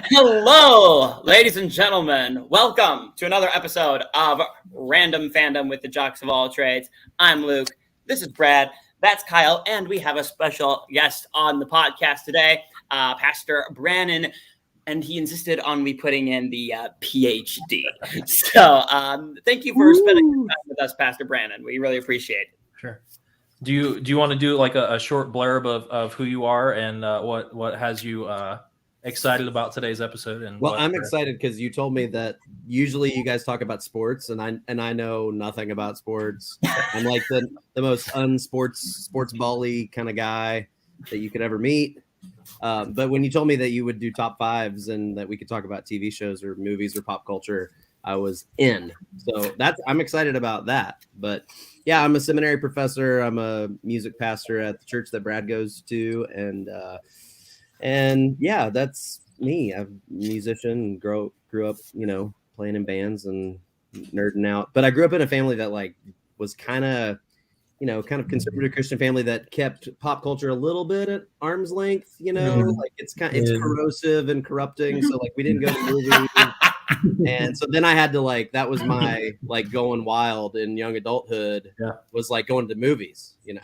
Hello, ladies and gentlemen. Welcome to another episode of Random Fandom with the Jocks of All Trades. I'm Luke. This is Brad. That's Kyle. And we have a special guest on the podcast today, Pastor Brannon. And he insisted on me putting in the PhD. So thank you for spending time with us, Pastor Brannon. We really appreciate it. Sure. Do you want to do like a short blurb of who you are and what has you excited about today's episode? And I'm excited because you told me that usually you guys talk about sports, and I know nothing about sports. I'm like the most sports ball-y kind of guy that you could ever meet. But when you told me that you would do top fives and that we could talk about TV shows or movies or pop culture, I was in. So I'm excited about that. But yeah, I'm a seminary professor. I'm a music pastor at the church that Brad goes to, and yeah, that's me. I'm a musician. Grew up, playing in bands and nerding out. But I grew up in a family that was kind of conservative Christian family that kept pop culture a little bit at arm's length. It's corrosive and corrupting. So we didn't go to movies. And so then I had to that was my going wild in young adulthood. Yeah. Was going to movies. Yeah.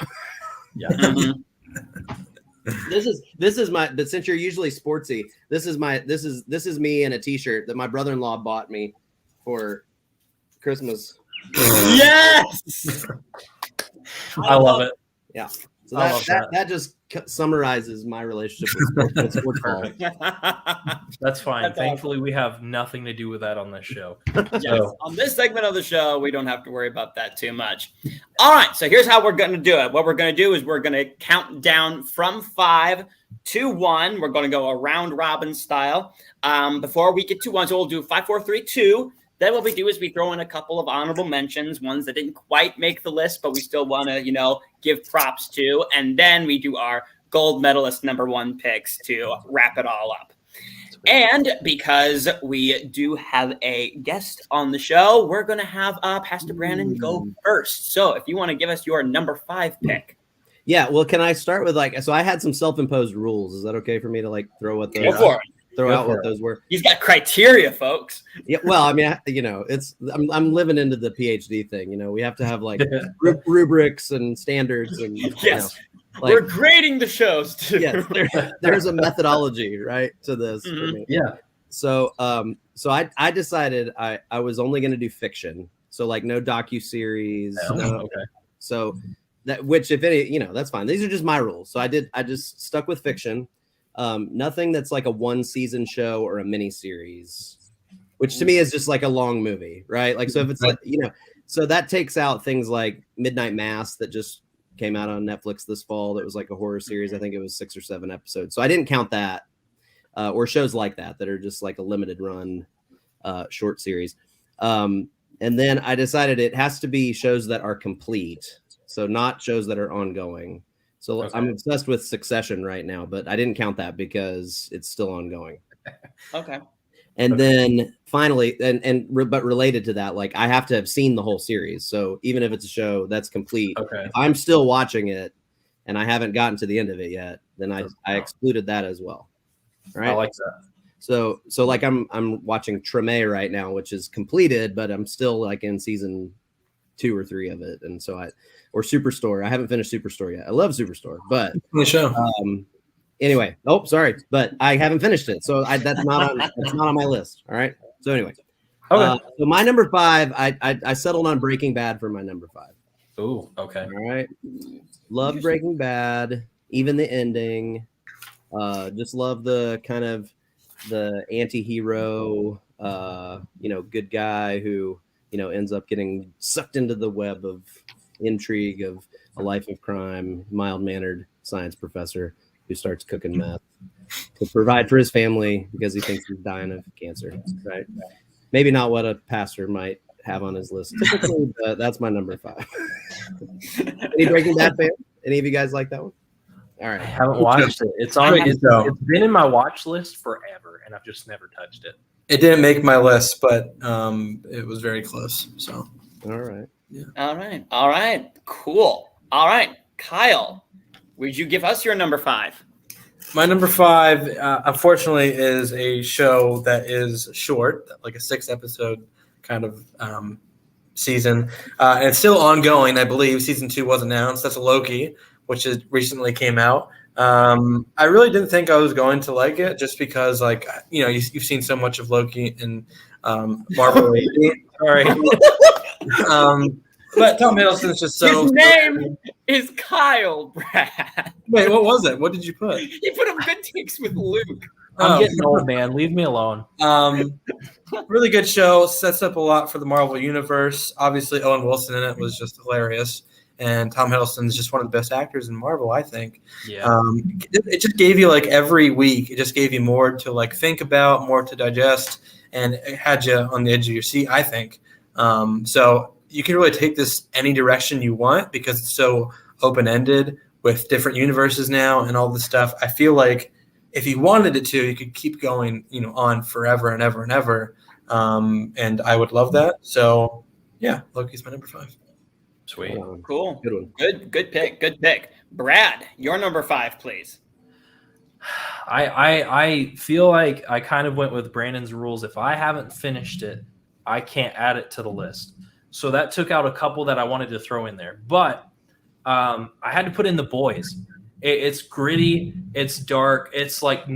This is my, but since you're usually sportsy, this is me in a t-shirt that my brother-in-law bought me for Christmas. Yes. I love it. Yeah. So that just summarizes my relationship with sports ball. That's fine. That's Thankfully, we have nothing to do with that on this show. Yes. On this segment of the show, we don't have to worry about that too much. All right. So here's how we're going to do it. What we're going to do is we're going to count down from 5 to 1. We're going to go a round robin style. Before we get to 1, so we'll do 5, 4, 3, 2. Then what we do is we throw in a couple of honorable mentions, ones that didn't quite make the list, but we still want to, give props to. And then we do our gold medalist number 1 picks to wrap it all up. And because we do have a guest on the show, we're going to have Pastor Brannon go first. So if you want to give us your number 5 pick. Yeah. Well, can I start with so I had some self-imposed rules. Is that okay for me to throw what those? Go for it. Throw out what those were. He's got criteria, folks. Yeah, well, I mean, I'm living into the PhD thing. We have to have rubrics and standards, and yes, we're grading the shows too. Yes, there's a methodology, right, to this. Mm-hmm. For me. Yeah. So I decided I was only going to do fiction. So no docuseries. Okay. So which if any, that's fine. These are just my rules. So I just stuck with fiction. Nothing that's a 1-season show or a mini series, which to me is just a long movie, right? So if it's so that takes out things like Midnight Mass that just came out on Netflix this fall. That was a horror series. I think it was 6 or 7 episodes. So I didn't count that, or shows like that are just a limited run, short series. And then I decided it has to be shows that are complete. So not shows that are ongoing. So okay. I'm obsessed with Succession right now, but I didn't count that because it's still ongoing. Okay. And then finally, but related to that, I have to have seen the whole series. So even if it's a show that's complete, okay. If I'm still watching it and I haven't gotten to the end of it yet, then I excluded that as well. All right. I like that. So I'm watching Treme right now, which is completed, but I'm still in season 2 or 3 of it. And so or Superstore. I haven't finished Superstore yet. I love Superstore, but the show. Anyway, sorry, but I haven't finished it, so that's not on my list. All right. So anyway, okay. So my number 5, I settled on Breaking Bad for my number 5. Oh, okay. All right. Love Breaking Bad, even the ending. Just love the kind of the anti-hero, good guy who ends up getting sucked into the web of intrigue of a life of crime, mild-mannered science professor who starts cooking meth to provide for his family because he thinks he's dying of cancer, right? Maybe not what a pastor might have on his list typically, but that's my number 5. Any Breaking Bad fan? Any of you guys like that one? All right. I haven't watched it. It's been in my watch list forever, and I've just never touched it. It didn't make my list, but it was very close. So all right. Yeah. All right. Cool. All right. Kyle, would you give us your number 5? My number 5, unfortunately, is a show that is short, like a 6-episode kind of season. And it's still ongoing, I believe. Season 2 was announced. That's Loki, which is recently came out. I really didn't think I was going to like it just because, like, you've seen so much of Loki in Marvel lately. Sorry. But Tom Hiddleston's just so. His name is Kyle, Brad. Wait, what was it? What did you put? He put up good takes with Luke. I'm getting old, man. Leave me alone. Really good show. Sets up a lot for the Marvel Universe. Obviously, Owen Wilson in it was just hilarious. And Tom Hiddleston is just one of the best actors in Marvel, I think. Yeah. It just gave you, like, every week, it just gave you more to, like, think about, more to digest, and it had you on the edge of your seat, I think. So you can really take this any direction you want because it's so open-ended with different universes now and all this stuff. I feel like if you wanted it to, you could keep going, on forever and ever and ever. And I would love that. So, yeah, Loki's my number 5. Sweet. Cool. Good one. Good pick. Good pick. Brad, your number 5, please. I feel like I kind of went with Brandon's rules. If I haven't finished it, I can't add it to the list. So that took out a couple that I wanted to throw in there. But I had to put in The Boys. It's gritty. It's dark. It's like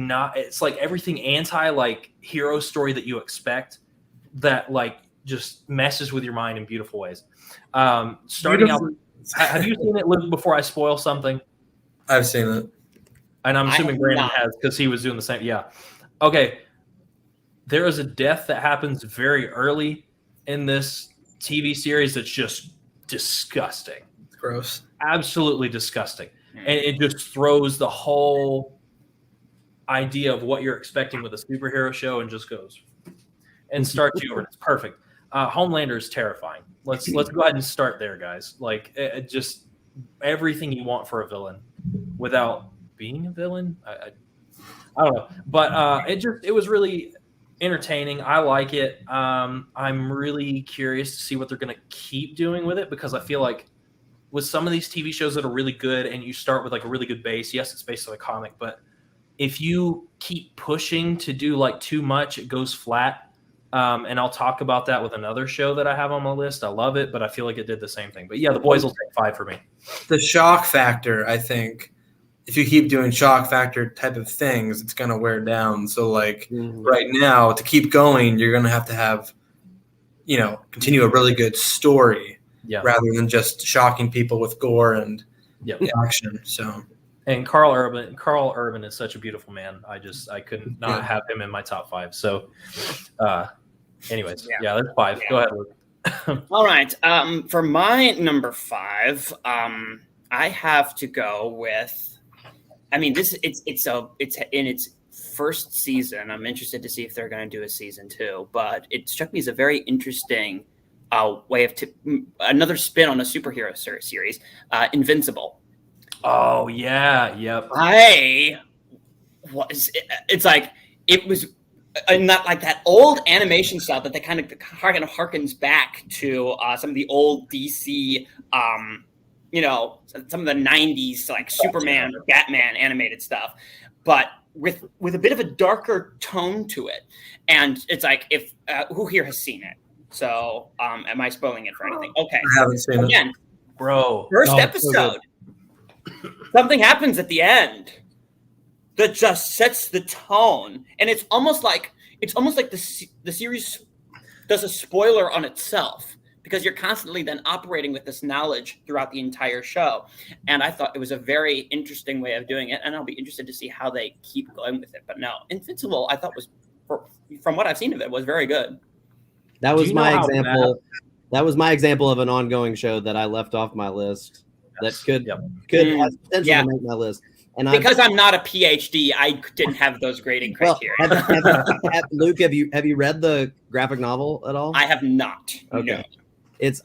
everything anti like hero story that you expect that like just messes with your mind in beautiful ways. Starting out, have you seen it, Luke, before I spoil something? I've seen it. And I'm assuming Brandon has because he was doing the same. Yeah. Okay. There is a death that happens very early in this TV series that's just disgusting. It's gross. Absolutely disgusting. And it just throws the whole idea of what you're expecting with a superhero show and just goes and starts you over. It's perfect. Homelander is terrifying. Let's go ahead and start there, guys. Like it just everything you want for a villain without being a villain. I don't know, but it was really entertaining. I like it. I'm really curious to see what they're going to keep doing with it because I feel like with some of these TV shows that are really good and you start with like a really good base, yes, it's based on a comic, but if you keep pushing to do like too much, it goes flat. And I'll talk about that with another show that I have on my list. I love it, but I feel like it did the same thing. But yeah, The Boys will take 5 for me. The shock factor, I think, if you keep doing shock factor type of things, it's going to wear down. So, like, right now, to keep going, you're going to have, continue a really good story rather than just shocking people with gore and action. So, and Carl Urban is such a beautiful man. I couldn't not have him in my top 5. So, anyways, that's 5. Go ahead, Luke. All right. For my number 5, I have to go with. I mean, it's in its first season. I'm interested to see if they're going to do a season 2. But it struck me as a very interesting way of another spin on a superhero series, Invincible. Oh yeah, yep. It's like it was not like that old animation style that they kind of harkens back to some of the old DC. Some of the 90s like Superman or Batman animated stuff, but with a bit of a darker tone to it. And it's like if who here has seen it? So am I spoiling it for anything? Okay. I haven't seen it. Bro. First episode. Something happens at the end that just sets the tone. And it's almost like the series does a spoiler on itself. Because you're constantly then operating with this knowledge throughout the entire show. And I thought it was a very interesting way of doing it. And I'll be interested to see how they keep going with it. But no, Invincible, I thought from what I've seen of it, was very good. That was my example. That was my example of an ongoing show that I left off my list that could have potential to make my list. And because I'm not a PhD, I didn't have those grading criteria. Luke, have you read the graphic novel at all? I have not. Okay. No.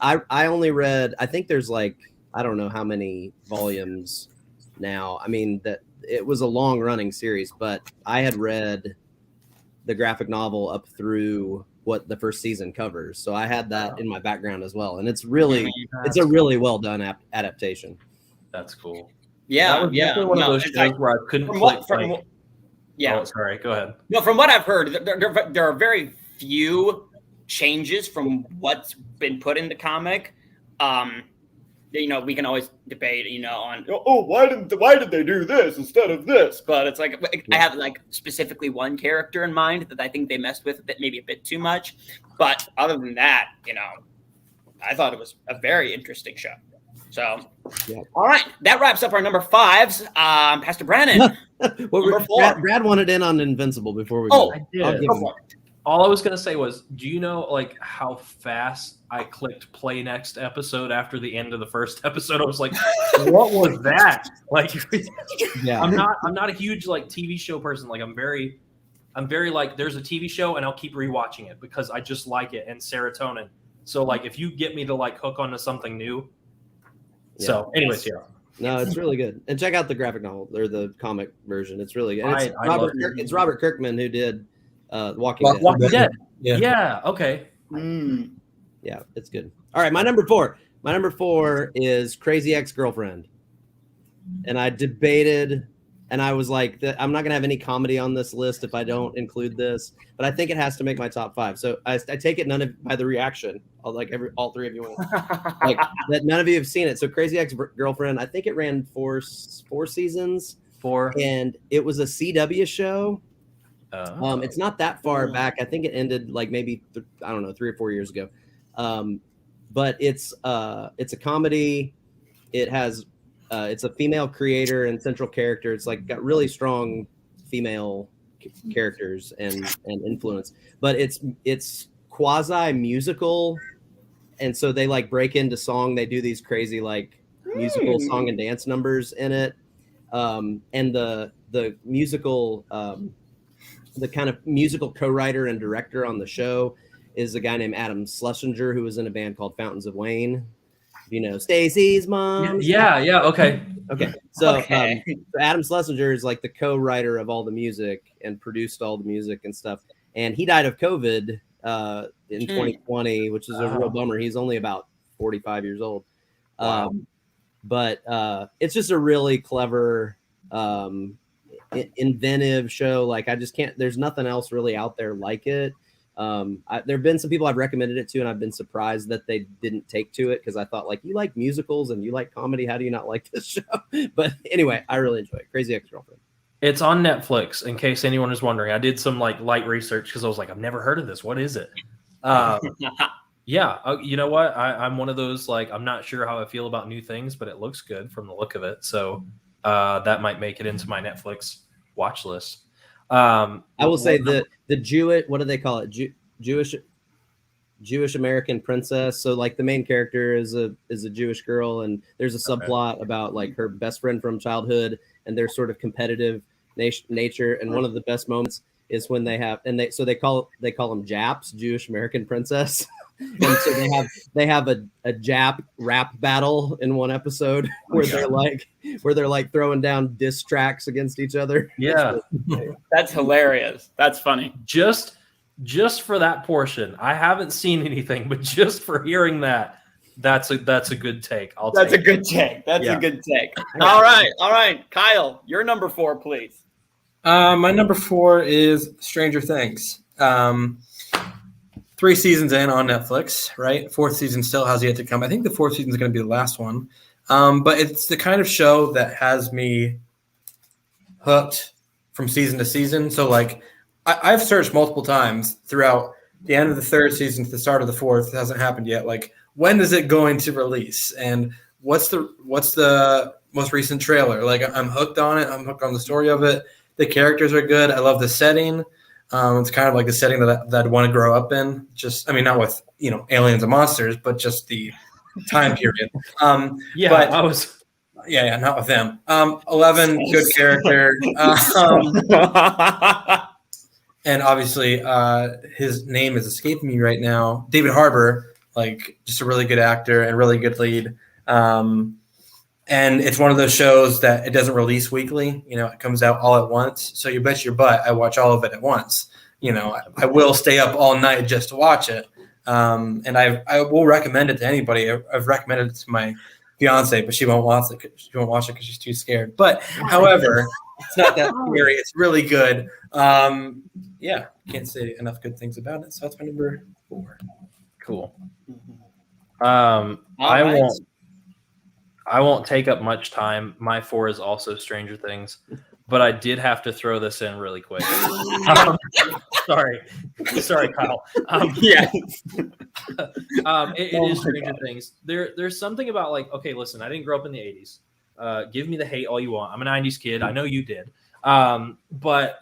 I only read, I think there's like, I don't know how many volumes now. I mean, that it was a long running series, but I had read the graphic novel up through what the first season covers. So I had that in my background as well. And it's a really well done adaptation. That's cool. Yeah, That was yeah. definitely one of No, those it's shows like, where I couldn't from click. what, from, like, yeah. Oh, sorry. Go ahead. No, from what I've heard, there are very few changes from what's been put in the comic. We can always debate, on why did they do this instead of this? But it's like I have like specifically one character in mind that I think they messed with maybe a bit too much. But other than that, I thought it was a very interesting show. So, All right, that wraps up our number fives. Pastor Brannon, number 4. Brad wanted in on Invincible before we Oh, go. I did. I'll give him. All I was gonna say was, do you know like how fast I clicked play next episode after the end of the first episode? I was like, what was that? Like, Yeah. I'm not a huge like TV show person. Like I'm very like there's a TV show and I'll keep rewatching it because I just like it and serotonin. So like if you get me to like hook onto something new. Yeah. So anyways, yeah. No, it's really good. And check out the graphic novel or the comic version. It's really good. And it's I Robert Kirkman who did Walking Dead. Walking Dead. Yeah. Yeah. Okay. Yeah, it's good. All right, my number 4. My number 4 is Crazy Ex-Girlfriend. And I debated, and I was like, I'm not gonna have any comedy on this list if I don't include this. But I think it has to make my top 5. So I take it by the reaction. All 3 of you like that. None of you have seen it. So Crazy Ex-Girlfriend. I think it ran 4 seasons. 4. And it was a CW show. It's not that far back. I think it ended like maybe 3 or 4 years ago. But it's a comedy. It has it's a female creator and central character. It's like got really strong female characters and influence. But it's quasi musical, and so they like break into song. They do these crazy like musical song and dance numbers in it. And the musical. The kind of musical co-writer and director on the show is a guy named Adam Schlesinger, who was in a band called Fountains of Wayne. Stacy's mom. Yeah. Okay. So Adam Schlesinger is like the co-writer of all the music and produced all the music and stuff. And he died of COVID in 2020, which is a real bummer. He's only about 45 years old. Wow. But it's just a really clever, inventive show. Like I just can't. There's nothing else really out there like it. There have been some people I've recommended it to, and I've been surprised that they didn't take to it because I thought, like, you like musicals and you like comedy. How do you not like this show? But anyway, I really enjoy it. Crazy Ex-Girlfriend. It's on Netflix. In case anyone is wondering, I did some like light research because I was like, I've never heard of this. What is it? Yeah, you know what? I'm one of those like I'm not sure how I feel about new things, but it looks good from the look of it. So that might make it into my Netflix watch list. I will say the Jewish, what do they call it? Jewish American princess. So like the main character is a Jewish girl, and there's a subplot about like her best friend from childhood and their sort of competitive nature. And one of the best moments is when they call them Japs, Jewish American princess. And so they have a Jap rap battle in one episode where they're like throwing down diss tracks against each other. Yeah, that's hilarious. That's funny. Just for that portion, I haven't seen anything, but just for hearing that's a good take. That's a good take. All right, Kyle, your number 4, please. My number 4 is Stranger Things. 3 seasons in on Netflix, right? 4th season still has yet to come. I think the 4th season is going to be the last one. But it's the kind of show that has me hooked from season to season. So like I've searched multiple times throughout the end of the 3rd season to the start of the 4th. It hasn't happened yet. Like when is it going to release? And what's the most recent trailer? Like I'm hooked on it. I'm hooked on the story of it. The characters are good. I love the setting. It's kind of like the setting that I'd want to grow up in. Not with aliens and monsters, but just the time period. Not with them. 11, good character, and obviously his name is escaping me right now. David Harbour, like just a really good actor and really good lead. And it's one of those shows that it doesn't release weekly. It comes out all at once. So you bet your butt I watch all of it at once. I will stay up all night just to watch it. And I will recommend it to anybody. I've recommended it to my fiance, but she won't watch it. She won't watch it because she's too scared. But however, it's not that scary. It's really good. Yeah, can't say enough good things about it. So that's my number 4. Cool. All right. I won't take up much time. My 4 is also Stranger Things, but I did have to throw this in really quick. Sorry, Kyle. Yeah. It is Stranger Things. There's something about like, okay, listen, I didn't grow up in the 80s. Give me the hate all you want. I'm a 90s kid. I know you did. But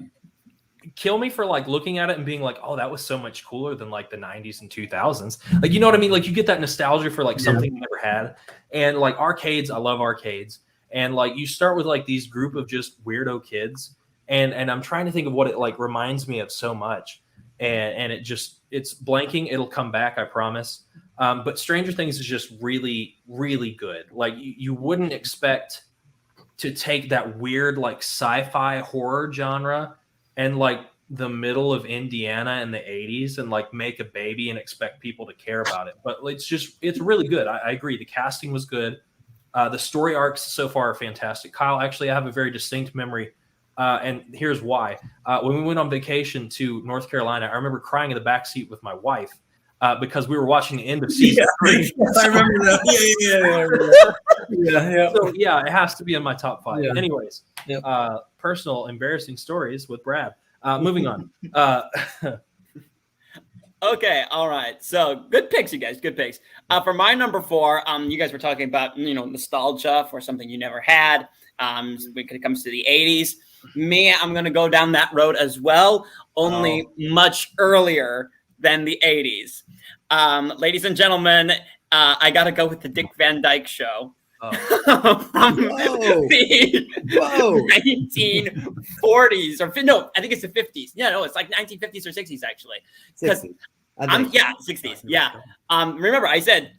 kill me for like looking at it and being like, oh, that was so much cooler than like the 90s and 2000s. Like, you know what I mean? Like you get that nostalgia for like something you never had. And like arcades, I love arcades. And like you start with like these group of just weirdo kids. And I'm trying to think of what it like reminds me of so much. And it's blanking. It'll come back, I promise. But Stranger Things is just really, really good. Like you wouldn't expect to take that weird like sci-fi horror genre and like the middle of Indiana in the 80s and like make a baby and expect people to care about it. But it's really good. I agree. The casting was good. The story arcs so far are fantastic. Kyle, actually, I have a very distinct memory. And here's why. When we went on vacation to North Carolina, I remember crying in the backseat with my wife because we were watching the end of season 3. I remember that. Yeah. So yeah, it has to be in my top 5. Yeah. Anyways, personal embarrassing stories with Brad. Moving on. Okay, all right. So good picks, you guys. Good picks. For my number 4, you guys were talking about nostalgia for something you never had. When it comes to the 80s, me, I'm gonna go down that road as well. Only much earlier than the 80s. Ladies and gentlemen, I gotta go with the Dick Van Dyke Show. From the 1940s or no, I think it's the 50s. Yeah, no, it's like 1950s or 60s actually. 60s. 60s. Yeah. Remember, I said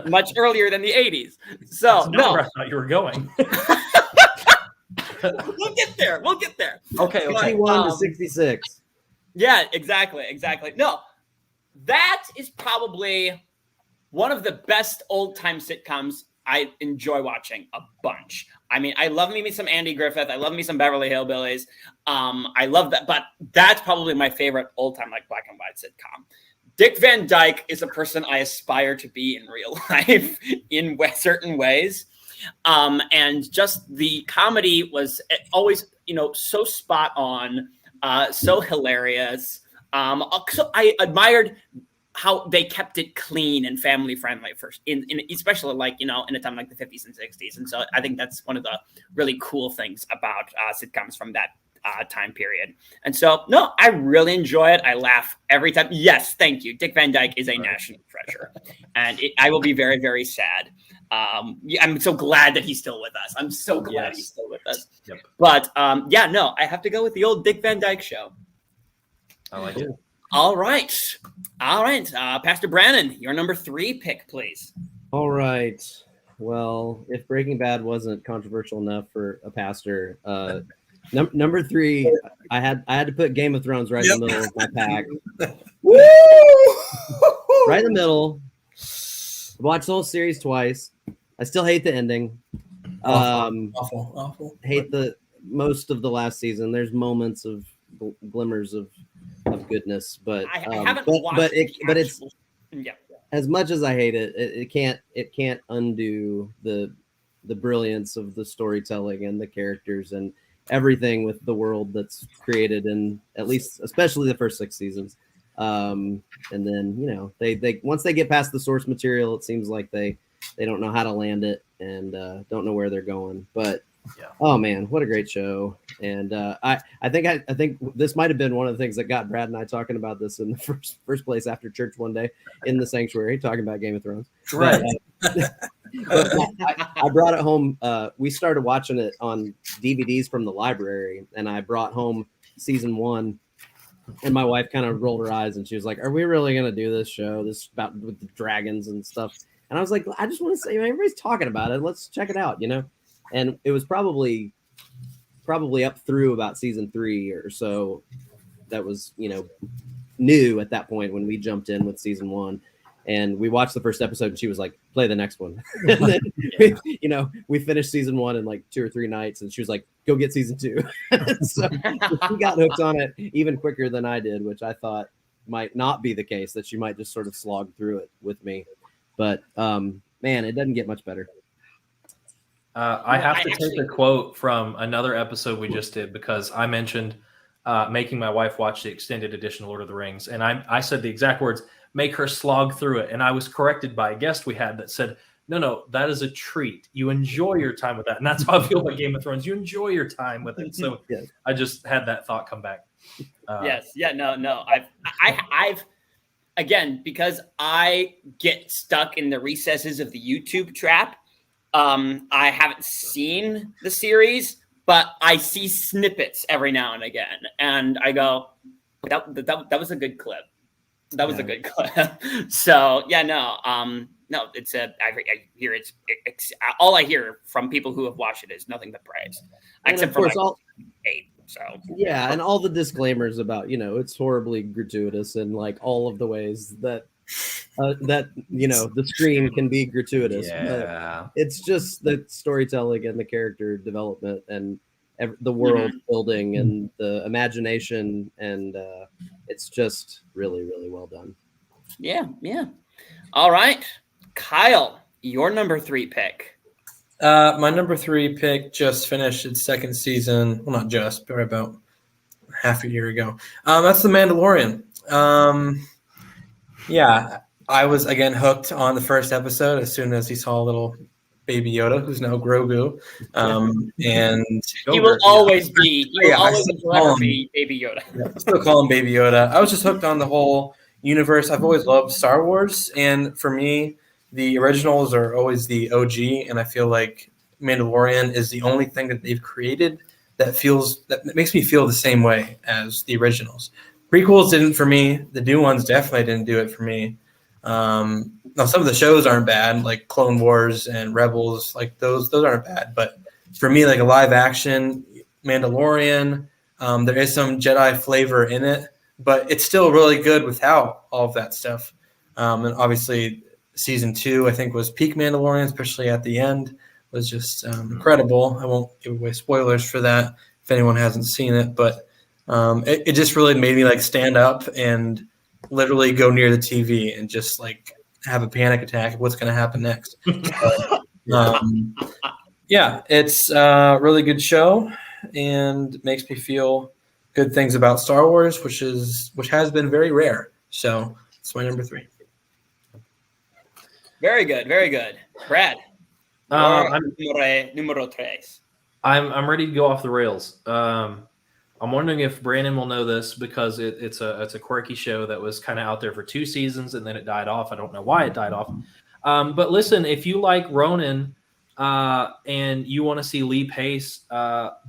much earlier than the 80s. So no, I thought you were going. We'll get there. Okay. 61 to 66. Yeah, exactly. No, that is probably one of the best old-time sitcoms I enjoy watching a bunch. I mean, I love me some Andy Griffith. I love me some Beverly Hillbillies. I love that, but that's probably my favorite old-time like black and white sitcom. Dick Van Dyke is a person I aspire to be in real life in certain ways. And just the comedy was always, so spot on, so hilarious. So I admired how they kept it clean and family friendly first, in especially like, in a time like the 50s and 60s. And so I think that's one of the really cool things about sitcoms from that time period. And so, no, I really enjoy it. I laugh every time. Yes, thank you. Dick Van Dyke is a national treasure. And I will be very, very sad. I'm so glad that he's still with us. I'm so glad he's still with us. Yep. But I have to go with the old Dick Van Dyke Show. I like it. All right. Pastor Brannon, your number 3 pick, please. All right. Well, if Breaking Bad wasn't controversial enough for a pastor, number 3, I had to put Game of Thrones right in the middle of my pack. Woo! Right in the middle. I watched the whole series twice. I still hate the ending. Awful. Hate the most of the last season. There's moments of glimmers of goodness, but I haven't watched but it's as much as I hate it, it can't undo the brilliance of the storytelling and the characters and everything with the world that's created in especially the first 6 seasons. And then they once they get past the source material, it seems like they don't know how to land it and don't know where they're going. But oh man, what a great show! And I think this might have been one of the things that got Brad and I talking about this in the first place after church one day in the sanctuary, talking about Game of Thrones. Right. But I brought it home. We started watching it on DVDs from the library, and I brought home season 1. And my wife kind of rolled her eyes, and she was like, "Are we really going to do this show? This about with the dragons and stuff?" And I was like, "I just want to say, everybody's talking about it. Let's check it out, And it was probably up through about season 3 or so. That was, new at that point when we jumped in with season 1. And we watched the first episode, and she was like, play the next one. And then, we finished season 1 in like 2 or 3 nights, and she was like, go get season 2. So she got hooked on it even quicker than I did, which I thought might not be the case, that she might just sort of slog through it with me. But man, it doesn't get much better. I have to take a quote from another episode we just did, because I mentioned making my wife watch the extended edition of Lord of the Rings. And I said the exact words, make her slog through it. And I was corrected by a guest we had that said, no, that is a treat. You enjoy your time with that. And that's how I feel about Game of Thrones. You enjoy your time with it. So Yes. I just had that thought come back. Yes. Yeah. No. I've again, because I get stuck in the recesses of the YouTube trap. I haven't seen the series, but I see snippets every now and again, and I go, that was a good clip. That was a good clip. So yeah, no, it's I hear it's all I hear from people who have watched it is nothing but praise, except for all 8. So yeah, and all the disclaimers about it's horribly gratuitous and like all of the ways that the screen can be gratuitous. Yeah, but it's just the storytelling and the character development and the world building and the imagination, and it's just really, really well done. Yeah. All right, Kyle, your number 3 pick. My number 3 pick just finished its 2nd season. Well, not just, but about half a year ago. That's The Mandalorian. Yeah, I was again hooked on the first episode as soon as he saw little baby Yoda, who's now Grogu, and He will always be. He will always forever be Baby Yoda. Yeah, I still call him Baby Yoda. I was just hooked on the whole universe. I've always loved Star Wars, and for me, the originals are always the OG, and I feel like Mandalorian is the only thing that they've created that makes me feel the same way as the originals. Prequels didn't for me. The new ones definitely didn't do it for me. Now some of the shows aren't bad, like Clone Wars and Rebels, like those aren't bad. But for me, like a live action Mandalorian, there is some Jedi flavor in it, but it's still really good without all of that stuff. And obviously, season 2 I think was peak Mandalorian, especially at the end, was just incredible. I won't give away spoilers for that if anyone hasn't seen it, but it just really made me like stand up and literally go near the TV and just like have a panic attack of what's going to happen next. Yeah, it's a really good show and makes me feel good things about Star Wars, which has been very rare. So it's my number 3. Very good. Brad, numero 3. I'm ready to go off the rails. I'm wondering if Brannon will know this, because it's a quirky show that was kind of out there for 2 seasons and then it died off. I don't know why it died off. But listen, if you like Ronin and you want to see Lee Pace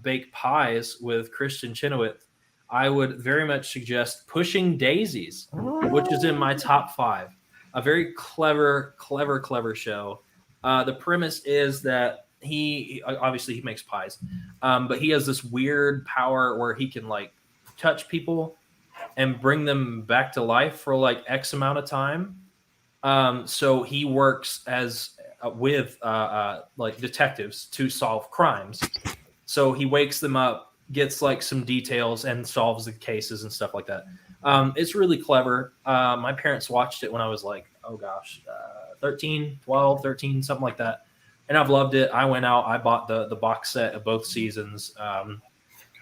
bake pies with Christian Chenoweth, I would very much suggest Pushing Daisies, which is in my top 5. A very clever show. The premise is that he makes pies, but he has this weird power where he can like touch people and bring them back to life for like X amount of time. So he works with like detectives to solve crimes. So he wakes them up, gets like some details, and solves the cases and stuff like that. It's really clever. My parents watched it when I was like, 13, 12, 13, something like that. And I've loved it. I went out, I bought the box set of both seasons. I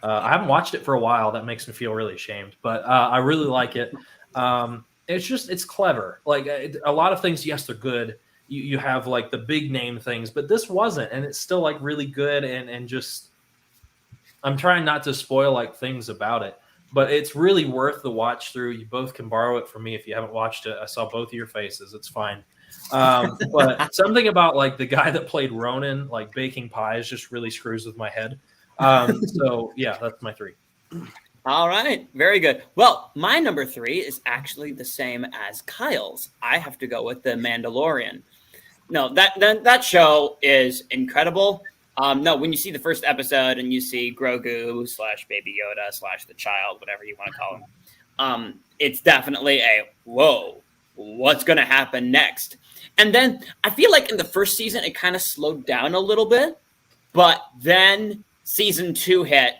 haven't watched it for a while. That makes me feel really ashamed, but I really like it. It's clever. Like a lot of things, yes, they're good. You have like the big name things, but this wasn't, and it's still like really good. And just, I'm trying not to spoil like things about it, but it's really worth the watch through. You both can borrow it from me if you haven't watched it. I saw both of your faces. It's fine. But something about like the guy that played Ronan, like baking pies, just really screws with my head. So yeah, that's my 3. All right, very good. Well, my number 3 is actually the same as Kyle's. I have to go with The Mandalorian. No, that show is incredible. No, when you see the first episode and you see Grogu / Baby Yoda / the child, whatever you want to call him, it's definitely a whoa. what's going to happen next. And then I feel like in the first season, it kind of slowed down a little bit, but then season 2 hit,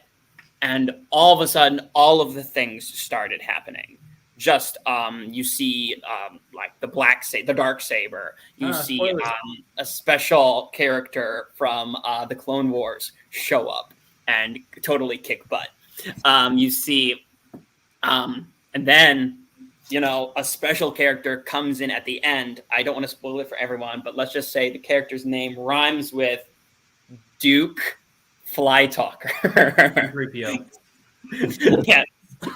and all of a sudden, all of the things started happening. Just you see like the dark saber. You see a special character from the Clone Wars show up and totally kick butt. You see, and then a special character comes in at the end. I don't want to spoil it for everyone, but let's just say the character's name rhymes with Duke Fly Talker. 3PO. Yeah.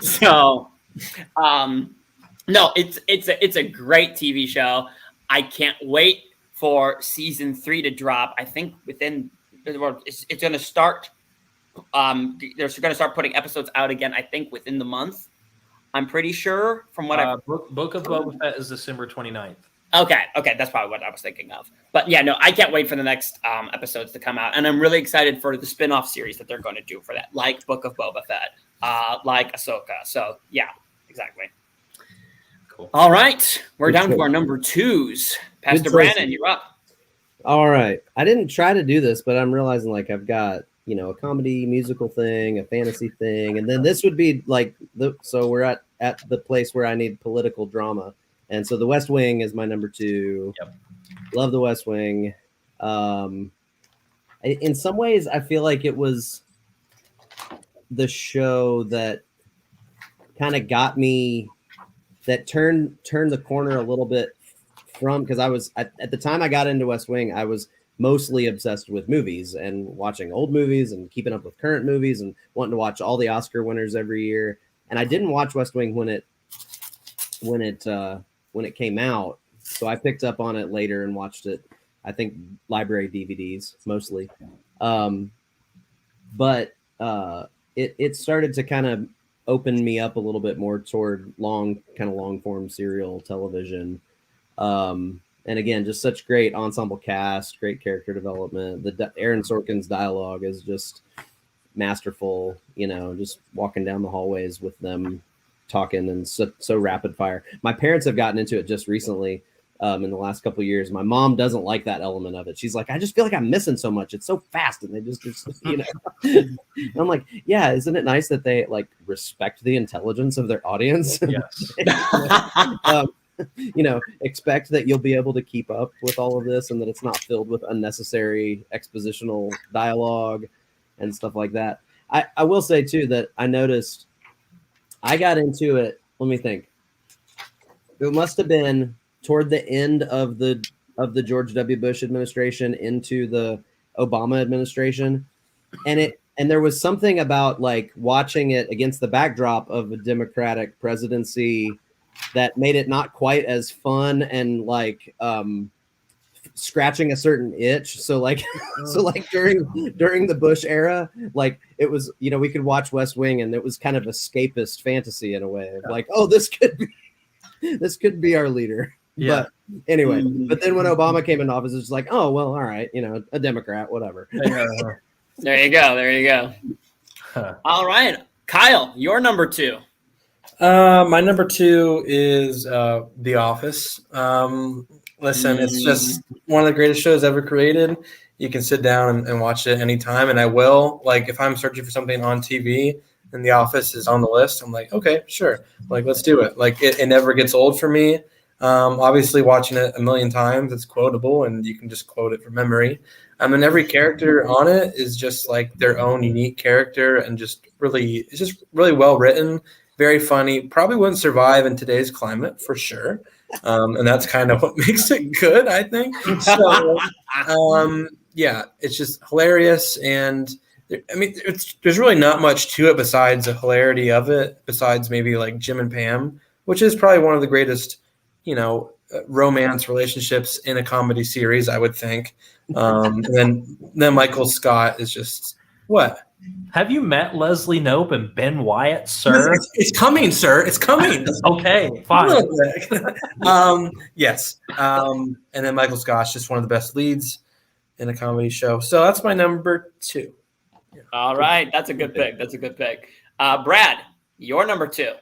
So, no, it's a great TV show. I can't wait for season 3 to drop. I think it's going to start. They're going to start putting episodes out again. I think within the month. I'm pretty sure from what Book of Boba Fett is December 29th. Okay, that's probably what I was thinking of. But yeah, no, I can't wait for the next episodes to come out, and I'm really excited for the spin-off series that they're going to do for that, like Book of Boba Fett, like Ahsoka. So yeah, exactly. Cool. All right, we're down to our number 2s. Pastor Brannon, you're up. All right, I didn't try to do this, but I'm realizing like I've got a comedy musical thing, a fantasy thing, and then this would be like so we're at the place where I need political drama, and so The West Wing is my number 2. Yep. Love The West Wing. In some ways, I feel like it was the show that kind of got me, that turned the corner a little bit from, because I was at the time I got into West Wing, I was mostly obsessed with movies and watching old movies and keeping up with current movies and wanting to watch all the Oscar winners every year. And I didn't watch West Wing when it came out. So I picked up on it later and watched it, I think library DVDs mostly. But it started to kind of open me up a little bit more toward long form serial television. And again, just such great ensemble cast, great character development. Aaron Sorkin's dialogue is just masterful. Just walking down the hallways with them talking and so rapid fire. My parents have gotten into it just recently, in the last couple of years. My mom doesn't like that element of it. She's like, I just feel like I'm missing so much. It's so fast, and they just And I'm like, yeah, isn't it nice that they like respect the intelligence of their audience? Yes. Expect that you'll be able to keep up with all of this and that it's not filled with unnecessary expositional dialogue and stuff like that. I will say too that I noticed I got into it. Let me think. It must have been toward the end of the George W. Bush administration into the Obama administration. And there was something about like watching it against the backdrop of a Democratic presidency that made it not quite as fun and like scratching a certain itch. So like during the Bush era, like it was, we could watch West Wing and it was kind of escapist fantasy in a way of like, oh, this could be our leader. Yeah. But anyway, but then when Obama came into office, it's like, oh, well, all right, a Democrat, whatever. There you go. All right, Kyle, your number 2. My number 2 is The Office. Listen, it's just one of the greatest shows ever created. You can sit down and watch it anytime, and I will. Like, if I'm searching for something on TV and The Office is on the list, I'm like, okay, sure. Like, let's do it. Like, it never gets old for me. Obviously, watching it a million times, it's quotable, and you can just quote it from memory. And every character on it is just like their own unique character, and it's just really well written. Very funny. Probably wouldn't survive in today's climate for sure. And that's kind of what makes it good, I think. So, yeah, it's just hilarious. And there's really not much to it besides the hilarity of it, besides maybe like Jim and Pam, which is probably one of the greatest, romance relationships in a comedy series, I would think. And then Michael Scott is just what? Have you met Leslie Knope and Ben Wyatt, sir? It's coming, sir. It's coming. Okay, fine. Yes. And then Michael Scott's just one of the best leads in a comedy show. So that's my number 2. Yeah. All right. That's a good pick. Brad, your number 2.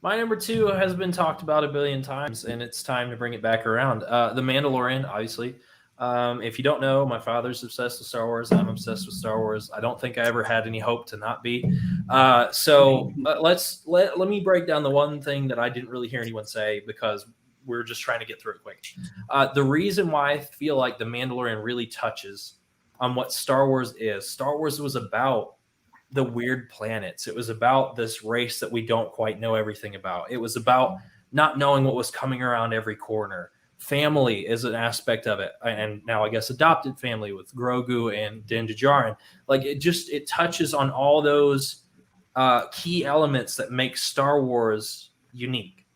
My number 2 has been talked about a billion times, and it's time to bring it back around. The Mandalorian, obviously. If you don't know, my father's obsessed with Star Wars. I'm obsessed with Star Wars. I don't think I ever had any hope to not be. Let me break down the one thing that I didn't really hear anyone say because we're just trying to get through it quick. The reason why I feel like The Mandalorian really touches on what Star Wars is. Star Wars was about the weird planets. It was about this race that we don't quite know everything about. It was about not knowing what was coming around every corner. Family is an aspect of it. And now I guess adopted family with Grogu and Din Djarin. Like it touches on all those key elements that make Star Wars unique.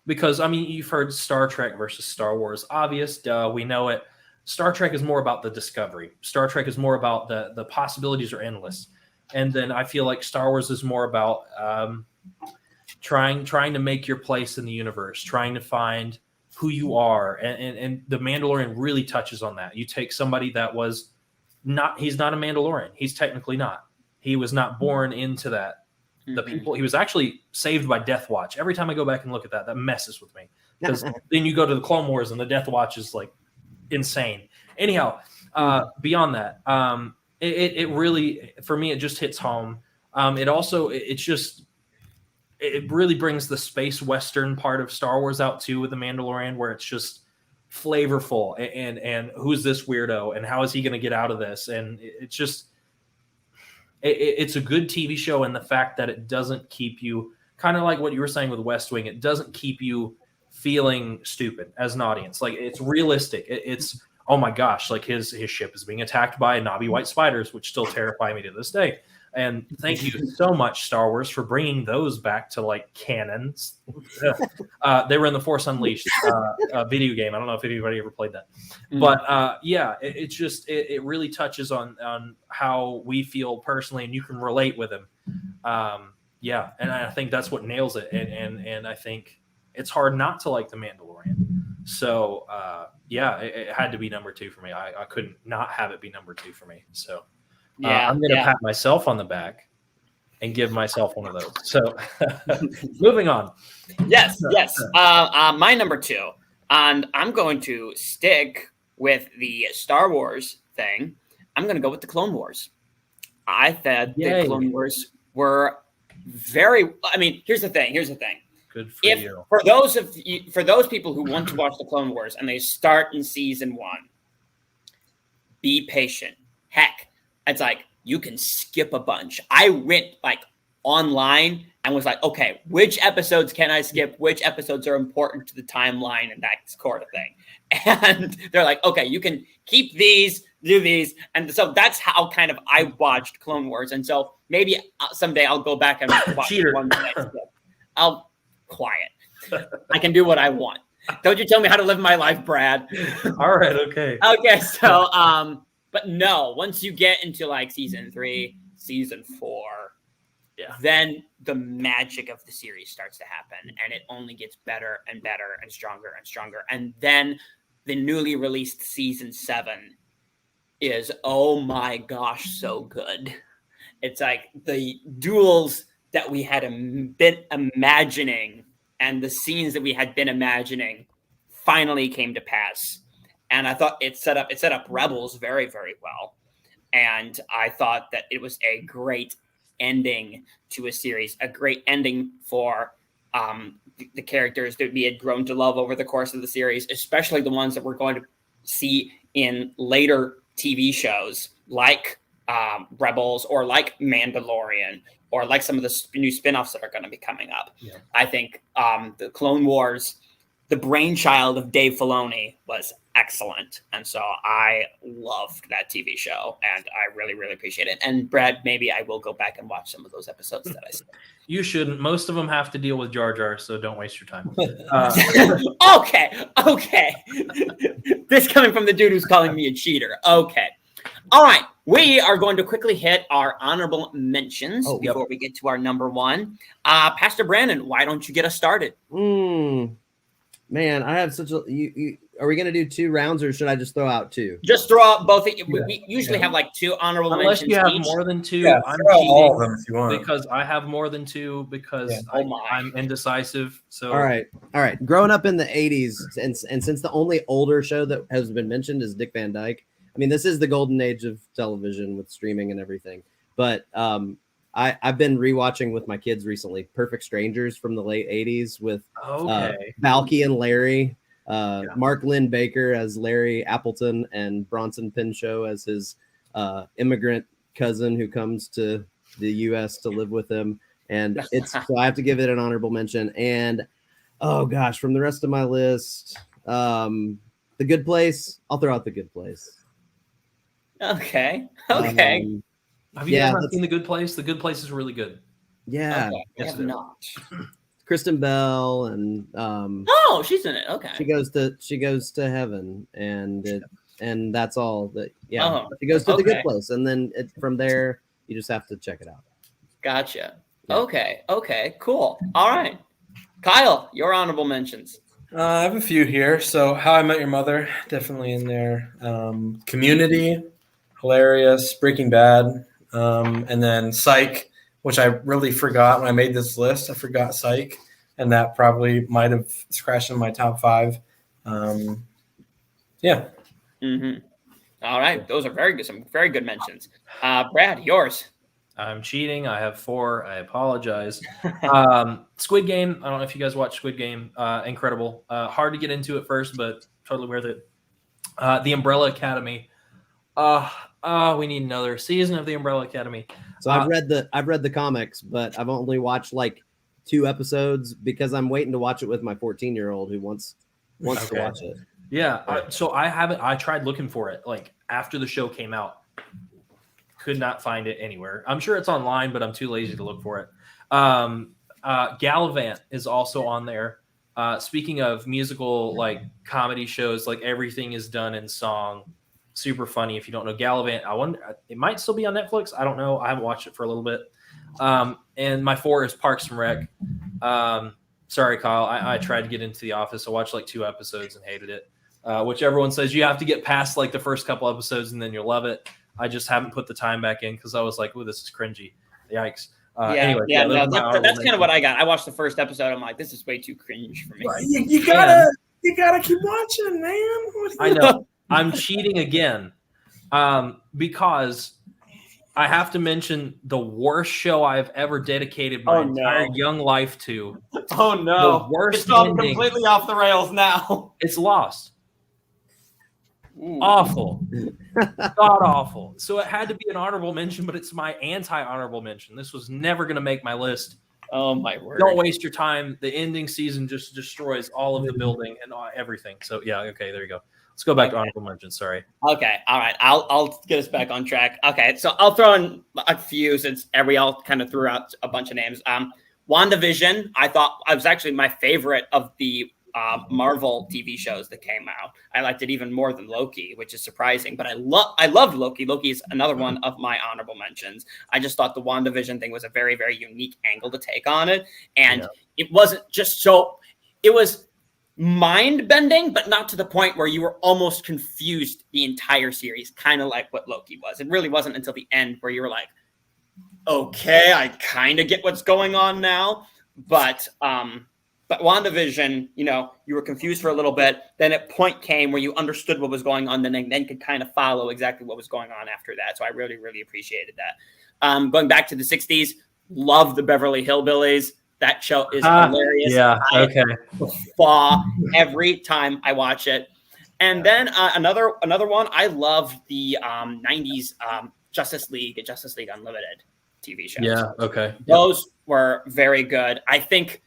Because, I mean, you've heard Star Trek versus Star Wars. Obvious, duh, we know it. Star Trek is more about the discovery. Star Trek is more about the possibilities are endless. And then I feel like Star Wars is more about trying to make your place in the universe, trying to find who you are. And The Mandalorian really touches on that. You take somebody that was he's not a Mandalorian. He's technically not. He was not born into that. The people, he was actually saved by Death Watch. Every time I go back and look at that messes with me. Because then you go to the Clone Wars and the Death Watch is like insane. Anyhow, beyond that, it really, for me, it just hits home. It really brings the space Western part of Star Wars out too with The Mandalorian, where it's just flavorful and who's this weirdo and how is he going to get out of this? And it's just, it's a good TV show. And the fact that it doesn't keep you kind of like what you were saying with West Wing, it doesn't keep you feeling stupid as an audience. Like it's realistic. It's, oh my gosh, like his ship is being attacked by Navi white spiders, which still terrify me to this day. And thank you so much, Star Wars, for bringing those back to like canons. They were in the Force Unleashed video game. I don't know if anybody ever played that, but it really touches on how we feel personally, and you can relate with him. And I think that's what nails it. And I think it's hard not to like The Mandalorian. So it had to be number 2 for me. I couldn't not have it be number 2 for me. So. I'm going to pat myself on the back and give myself one of those. So moving on. Yes. My number 2, and I'm going to stick with the Star Wars thing. I'm going to go with the Clone Wars. I thought the Clone Wars were very, I mean, here's the thing. Good for you. For those people who want to watch the Clone Wars and they start in season 1, be patient. Heck, it's like you can skip a bunch. I went like online and was like, okay, which episodes can I skip? Which episodes are important to the timeline and that sort of thing. And they're like, okay, you can keep these, do these. And so that's how kind of I watched Clone Wars. And so maybe someday I'll go back and watch one that I skip. I'll quiet. I can do what I want. Don't you tell me how to live my life, Brad. All right. Okay. Okay. So, but no, once you get into like season 3, season 4, then the magic of the series starts to happen and it only gets better and better and stronger and stronger. And then the newly released season 7 is, oh my gosh, so good. It's like the duels that we had been imagining and the scenes that we had been imagining finally came to pass. And I thought it set up Rebels very, very well. And I thought that it was a great ending to a series, a great ending for the characters that we had grown to love over the course of the series, especially the ones that we're going to see in later TV shows like Rebels or like Mandalorian or like some of the new spinoffs that are going to be coming up. Yeah. I think the Clone Wars, the brainchild of Dave Filoni, was excellent. And so I loved that TV show and I really, really appreciate it. And Brad, maybe I will go back and watch some of those episodes that I saw. You shouldn't. Most of them have to deal with Jar Jar, so don't waste your time. Okay. This coming from the dude who's calling me a cheater. Okay. All right. We are going to quickly hit our honorable mentions before we get to our number 1. Pastor Brannon, why don't you get us started? Man, I have such a Are we gonna do 2 rounds, or should I just throw out 2? Just throw out both. We usually have like 2 honorable Unless mentions you have each. more than 2, Yeah, I'm throw out all of cheating them if you want. because I have more than 2 because Yeah. Oh my. I'm indecisive. So All right. Growing up in the 80s, and since the only older show that has been mentioned is Dick Van Dyke, I mean, this is the golden age of television with streaming and everything. But I've been rewatching with my kids recently Perfect Strangers from the late 80s with Balky and Larry, Mark Lynn Baker as Larry Appleton, and Bronson Pinchot as his immigrant cousin who comes to the U.S. to live with him. And so I have to give it an honorable mention. And oh gosh, from the rest of my list, The Good Place, I'll throw out The Good Place. Okay. Have you guys not seen The Good Place? The Good Place is really good. Yeah. Okay. I have not. Kristen Bell and Oh, she's in it. Okay. she goes to heaven, and that's all that. Yeah, Oh, she goes to the okay. Good Place, and then from there you just have to check it out. Gotcha. Yeah. Okay. Cool. All right. Kyle, your honorable mentions. I have a few here. So, How I Met Your Mother, definitely in there. Community, hilarious. Breaking Bad, and then Psych, which I really forgot when I made this list. I forgot Psych, and that probably might have scratched in my top 5. Yeah. Mm-hmm. All right. Those are very good. Some very good mentions. Brad, yours. I'm cheating. I have 4. I apologize. Squid Game. I don't know if you guys watch Squid Game. Incredible. Hard to get into at first, but totally worth it. The Umbrella Academy. We need another season of the Umbrella Academy. So I've read the comics, but I've only watched like 2 episodes because I'm waiting to watch it with my 14-year-old who wants to watch it. Yeah. So I haven't. I tried looking for it like after the show came out. Could not find it anywhere. I'm sure it's online, but I'm too lazy to look for it. Gallivant is also on there. Speaking of musical like comedy shows, like everything is done in song. Super funny. If you don't know Gallivant, I wonder it might still be on Netflix. I don't know. I haven't watched it for a little bit. And my 4 is Parks and Rec. Sorry, Kyle. I tried to get into The Office. I watched like 2 episodes and hated it. Which everyone says you have to get past like the first couple episodes and then you'll love it. I just haven't put the time back in because I was like, "Oh, this is cringy." Yikes. That's kind of what I got. I watched the first episode. I'm like, this is way too cringe for me. You gotta keep watching, man. I know. I'm cheating again because I have to mention the worst show I've ever dedicated my entire young life to. Oh no! The worst it's gone ending. Completely off the rails now. It's Lost. Ooh. Awful. God awful. So it had to be an honorable mention, but it's my anti-honorable mention. This was never going to make my list. Oh my word! Don't waste your time. The ending season just destroys all of the building and everything. So yeah, okay, there you go. Let's go back to honorable mentions. Sorry. Okay, all right. I'll get us back on track. Okay, so I'll throw in a few since we all kind of threw out a bunch of names. Wanda Vision, I thought I was actually my favorite of the Marvel TV shows that came out. I liked it even more than Loki, which is surprising. But I loved Loki. Loki is another one of my honorable mentions. I just thought the WandaVision thing was a very, very unique angle to take on it, and it wasn't just so. It was mind-bending, but not to the point where you were almost confused the entire series, kind of like what Loki was. It really wasn't until the end where you were like, okay, I kind of get what's going on now. But WandaVision, you were confused for a little bit. Then a point came where you understood what was going on, then could kind of follow exactly what was going on after that. So I really, really appreciated that. Going back to the 60s, love the Beverly Hillbillies. That show is hilarious. Yeah, okay. Guffaw every time I watch it. And then another one, I love the 90s Justice League Unlimited TV shows. Yeah, okay. Those were very good. I think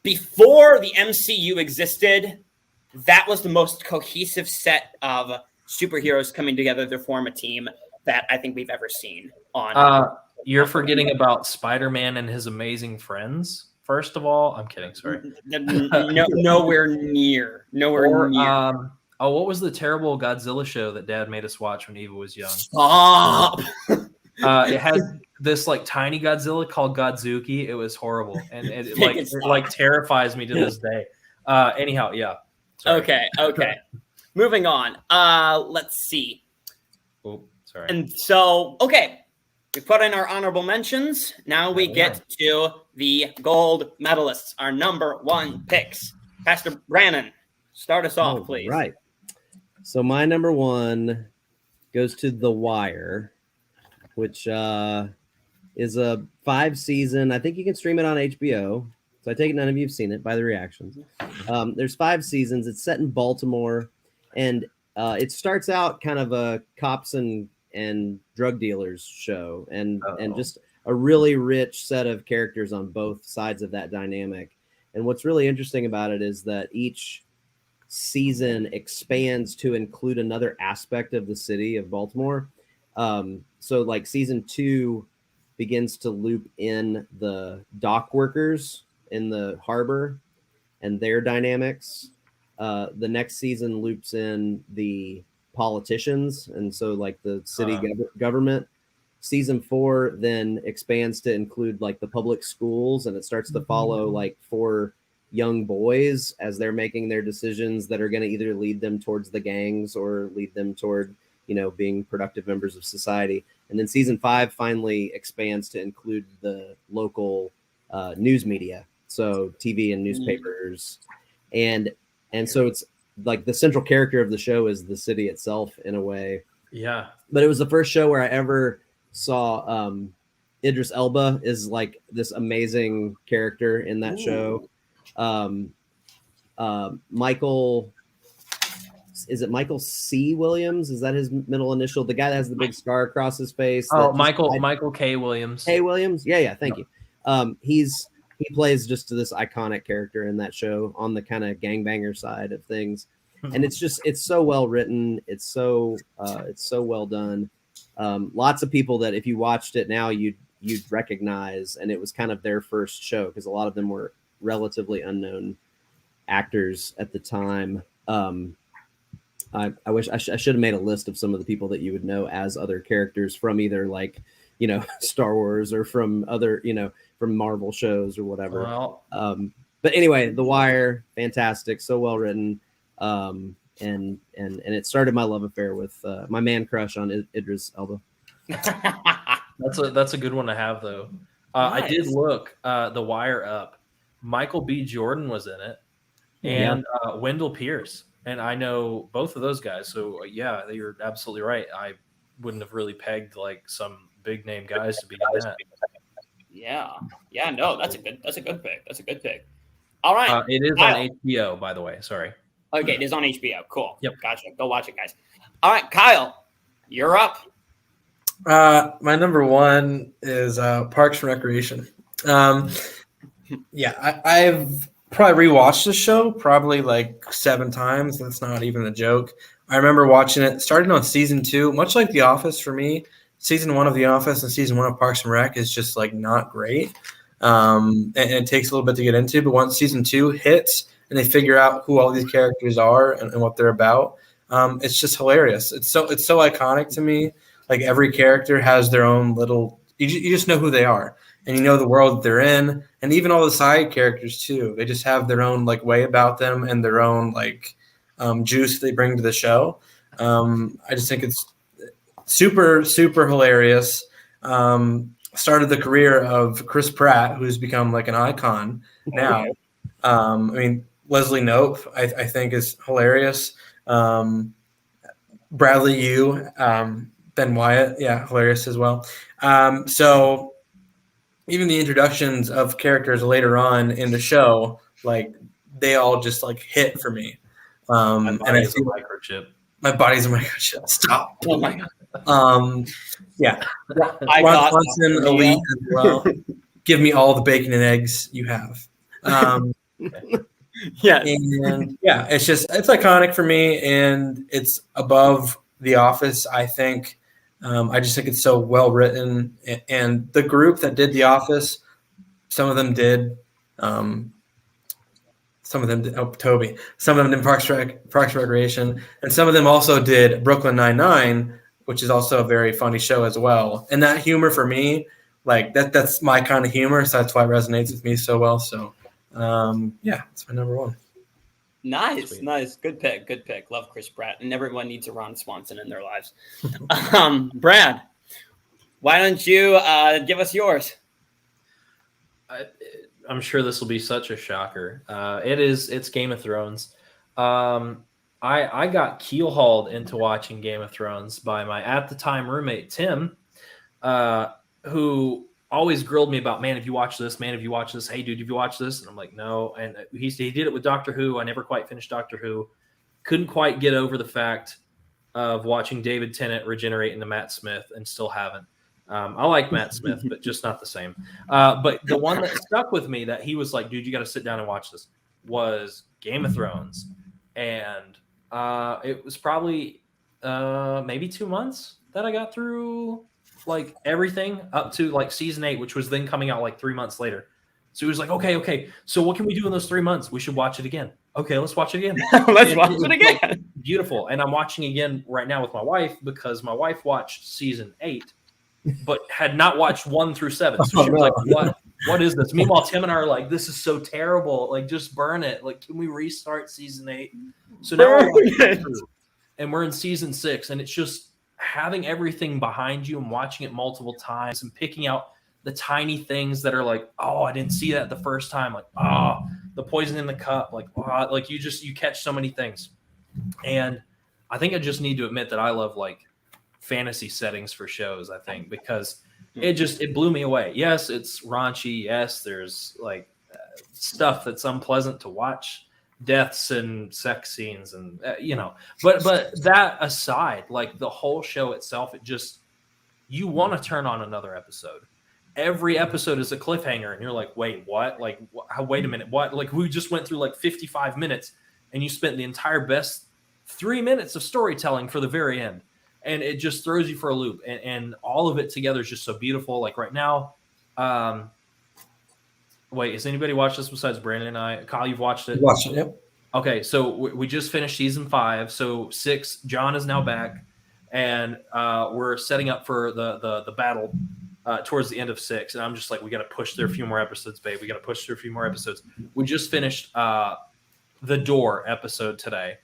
before the MCU existed, that was the most cohesive set of superheroes coming together to form a team that I think we've ever seen on. You're forgetting about Spider-Man and his amazing friends. First of all, I'm kidding. Sorry. Nowhere near. What was the terrible Godzilla show that Dad made us watch when Eva was young? Stop. It had this like tiny Godzilla called Godzuki. It was horrible, and it terrifies me to this day. Anyhow, yeah. Sorry. Okay. Moving on. Let's see. Oh, sorry. And so, okay, we put in our honorable mentions. Now we get to the gold medalists, our number one picks. Pastor Brannon, start us off, please. Right. So my number one goes to The Wire, which is a 5-season. I think you can stream it on HBO. So I take it none of you have seen it by the reactions. There's 5 seasons. It's set in Baltimore, and it starts out kind of a cops and drug dealers show, and just a really rich set of characters on both sides of that dynamic. And what's really interesting about it is that each season expands to include another aspect of the city of Baltimore. So like season 2 begins to loop in the dock workers in the harbor and their dynamics. The next season loops in the politicians, and so like the city government. Season 4 then expands to include like the public schools, and it starts to follow like 4 young boys as they're making their decisions that are going to either lead them towards the gangs or lead them toward, being productive members of society. And then season 5 finally expands to include the local news media, so TV and newspapers, and so it's like the central character of the show is the city itself in a way. Yeah. But it was the first show where I ever saw Idris Elba is like this amazing character in that show. Michael C. Williams? Is that his middle initial? The guy that has the big scar across his face. Michael K. Williams. K. Williams? Yeah, thank you. He plays just this iconic character in that show on the kind of gangbanger side of things. And it's so well written. It's so well done. Lots of people that if you watched it now, you'd recognize, and it was kind of their first show because a lot of them were relatively unknown actors at the time. I wish I should have made a list of some of the people that you would know as other characters from either like, Star Wars or from other, from Marvel shows or whatever. Well, but anyway, The Wire, fantastic, so well written. And it started my love affair with my man crush on Idris Elba. That's a good one to have though. Nice. I did look The Wire up. Michael B. Jordan was in it, and Wendell Pierce, and I know both of those guys. So yeah, you're absolutely right. I wouldn't have really pegged like some big name guys to be in that. Yeah. No, that's a good pick. All right. It is on HBO, by the way. Sorry. Okay, it is on HBO. Cool. Yep. Gotcha. Go watch it, guys. All right, Kyle, you're up. My number one is Parks and Recreation. I've probably rewatched the show probably like 7 times. That's not even a joke. I remember watching it starting on season 2, much like The Office for me. Season 1 of The Office and season 1 of Parks and Rec is just like not great. And it takes a little bit to get into, but once season 2 hits and they figure out who all these characters are and what they're about, it's just hilarious. It's so iconic to me. Like every character has their own little, you just know who they are and you know the world that they're in, and even all the side characters too. They just have their own like way about them and their own like juice they bring to the show. I just think it's super, super hilarious. Started the career of Chris Pratt, who's become like an icon now. Leslie Knope, I think is hilarious. Bradley Yu, Ben Wyatt, hilarious as well. So even the introductions of characters later on in the show, like they all just like hit for me. And I see microchip. My body's a microchip. Stop. Oh my God. Ron Swanson, elite as well. Give me all the bacon and eggs you have. And it's iconic for me, and it's above The Office, I think. I just think it's so well written, and the group that did The Office, some of them did Toby. Some of them did Parks and Recreation, and some of them also did Brooklyn Nine-Nine, which is also a very funny show as well. And that humor for me, like that's my kind of humor, so that's why it resonates with me so well. So, it's my number one. Nice, Sweet. nice. Good pick. Love Chris Pratt. And everyone needs a Ron Swanson in their lives. Brad, why don't you give us yours? I'm sure this will be such a shocker. It's Game of Thrones. I got keelhauled into watching Game of Thrones by my at the time roommate Tim, who always grilled me about, man, have you watched this? Man, have you watched this? Hey, dude, have you watched this? And I'm like, no. And he did it with Doctor Who. I never quite finished Doctor Who. Couldn't quite get over the fact of watching David Tennant regenerate into Matt Smith, and still haven't. I like Matt Smith, but just not the same. But the one that stuck with me that he was like, dude, you got to sit down and watch this, was Game of Thrones. And it was probably maybe 2 months that I got through like everything up to like season 8, which was then coming out like 3 months later. So he was like, okay. So what can we do in those 3 months? We should watch it again. Okay, let's watch it again. Let's watch it again. Like, beautiful. And I'm watching again right now with my wife, because my wife watched season 8, but had not watched 1 through 7. So she was like, what is this? Meanwhile, Tim and I are like, this is so terrible. Like, just burn it. Like, can we restart season 8? So now we're in season 6, and it's just having everything behind you and watching it multiple times and picking out the tiny things that are like, oh, I didn't see that the first time. Like, oh, the poison in the cup. Like, oh, like you catch so many things. And I think I just need to admit that I love like fantasy settings for shows, I think, because it blew me away. Yes, it's raunchy. Yes, there's like stuff that's unpleasant to watch, deaths and sex scenes, and but that aside, like the whole show itself, it just, you want to turn on another episode. Every episode is a cliffhanger, and you're like, wait, what? Like, wait a minute, what? Like, we just went through like 55 minutes, and you spent the entire best 3 minutes of storytelling for the very end. And it just throws you for a loop, and all of it together is just so beautiful. Like right now, wait, has anybody watched this besides Brandon and I? Kyle, you've watched it? Watched it, yep. Okay, so we just finished season 5. So 6, John is now back, and we're setting up for the battle towards the end of 6. And I'm just like, we got to push through a few more episodes, babe. We got to push through a few more episodes. We just finished the Door episode today.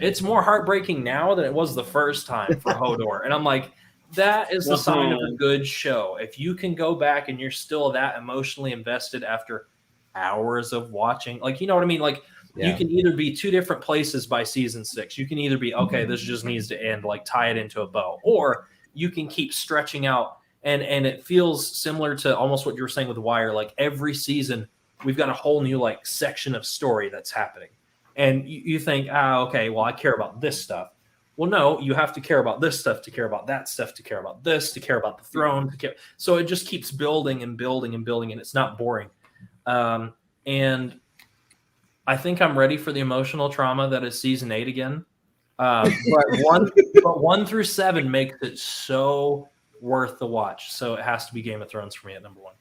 It's more heartbreaking now than it was the first time for Hodor. And I'm like, that is the sign of a good show. If you can go back and you're still that emotionally invested after hours of watching, like, you know what I mean? Like, you can either be 2 different places by season 6. You can either be, okay, this just needs to end, like tie it into a bow, or you can keep stretching out. And it feels similar to almost what you were saying with The Wire. Like every season, we've got a whole new like section of story that's happening. And you think, okay, well, I care about this stuff. Well, no, you have to care about this stuff to care about that stuff, to care about this, to care about the throne. So it just keeps building and building and building, and it's not boring. And I think I'm ready for the emotional trauma that is season 8 again. But 1 through 7 makes it so worth the watch. So it has to be Game of Thrones for me at number 1.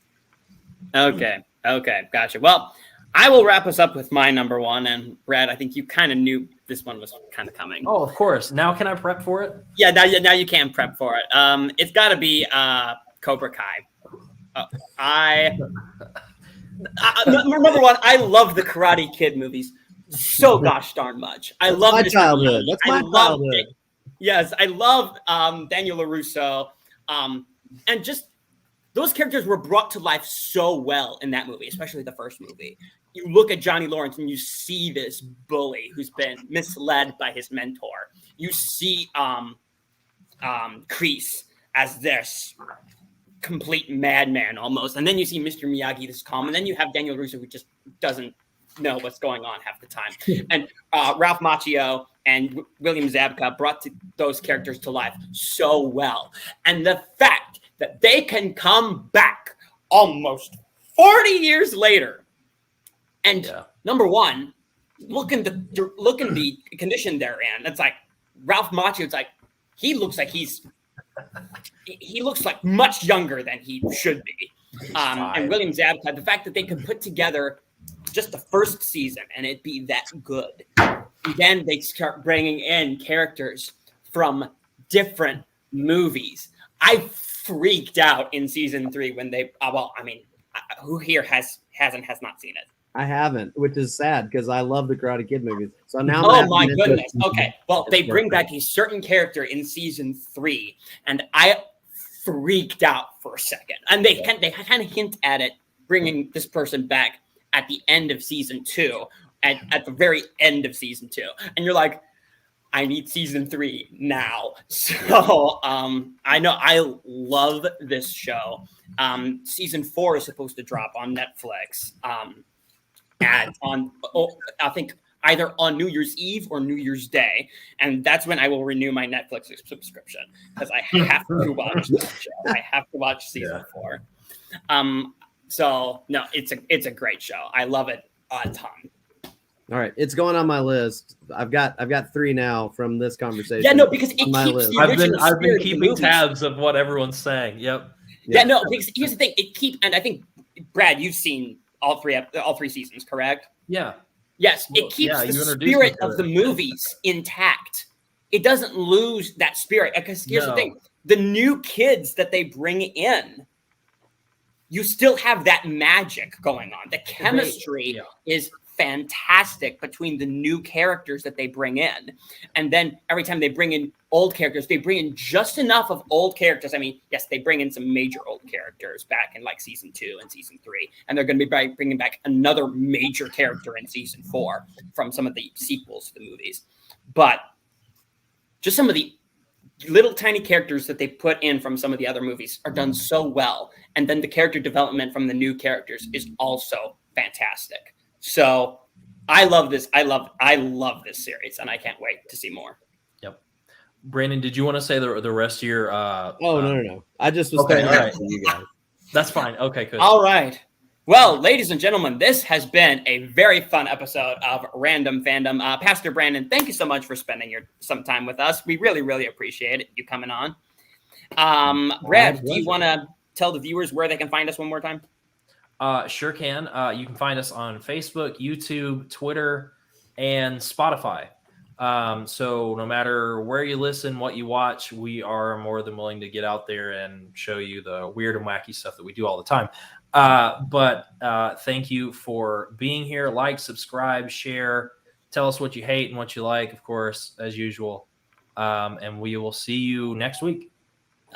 Okay, gotcha. Well, I will wrap us up with my number 1. And Brad, I think you kind of knew this one was kind of coming. Oh, of course. Now can I prep for it? Yeah, now you can prep for it. It's got to be Cobra Kai. Number 1, I love the Karate Kid movies so gosh darn much. I love my childhood. That's my childhood. Yes, I love Daniel LaRusso. And just those characters were brought to life so well in that movie, especially the first movie. You look at Johnny Lawrence and you see this bully who's been misled by his mentor. You see Kreese as this complete madman almost. And then you see Mr. Miyagi, this calm. And then you have Daniel LaRusso, who just doesn't know what's going on half the time. And Ralph Macchio and William Zabka brought those characters to life so well. And the fact that they can come back almost 40 years later. And number 1, look in the condition they're in. It's like Ralph Macchio. It's like he looks like much younger than he should be. And William Zabka, the fact that they could put together just the first season and it be that good. And then they start bringing in characters from different movies. I freaked out in season 3 when they. Who here has not seen it? I haven't, which is sad because I love the Karate Kid movies. So now I'm Oh gonna my have to goodness. miss it. Okay. Well, they bring back a certain character in season 3, and I freaked out for a second. And they kind of hint at it, bringing this person back at the end of season 2, at the very end of season 2, and you're like, I need season 3 now. So I know I love this show. Season 4 is supposed to drop on Netflix. I think either on New Year's Eve or New Year's Day, and that's when I will renew my Netflix subscription because I have to watch that show. I have to watch season 4. So no, it's a great show. I love it a ton. All right, it's going on my list. I've got 3 now from this conversation. Yeah, no, because it keeps my the list. I've been original spirit of the keeping movies. tabs of what everyone's saying. Yep. Yeah, no, because here's the thing. And I think Brad, you've seen all three seasons, correct? Yeah. Yes, Well, it keeps yeah, the you introduced me spirit to of it. the movies intact. It doesn't lose that spirit. Because here's the No. thing: the new kids that they bring in, you still have that magic going on. The chemistry is fantastic between the new characters that they bring in. And then every time they bring in old characters, they bring in just enough of old characters. I mean, yes, they bring in some major old characters back in like season 2 and season 3. And they're going to be bringing back another major character in season 4 from some of the sequels to the movies. But just some of the little tiny characters that they put in from some of the other movies are done so well. And then the character development from the new characters is also fantastic. So I love this. I love this series, and I can't wait to see more. Yep. Brandon, did you want to say the rest of your? No. I just was Okay, thanking all right. you guys. That's fine. Okay, good. All right. Well, ladies and gentlemen, this has been a very fun episode of Random Fandom. Pastor Brannon, thank you so much for spending some time with us. We really, really appreciate it, you coming on. Brad, do you want to tell the viewers where they can find us one more time? Sure can. You can find us on Facebook, YouTube, Twitter, and Spotify. So no matter where you listen, what you watch, we are more than willing to get out there and show you the weird and wacky stuff that we do all the time. But thank you for being here. Like, subscribe, share, tell us what you hate and what you like, of course, as usual. And we will see you next week.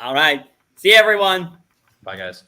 All right. See you, everyone. Bye, guys.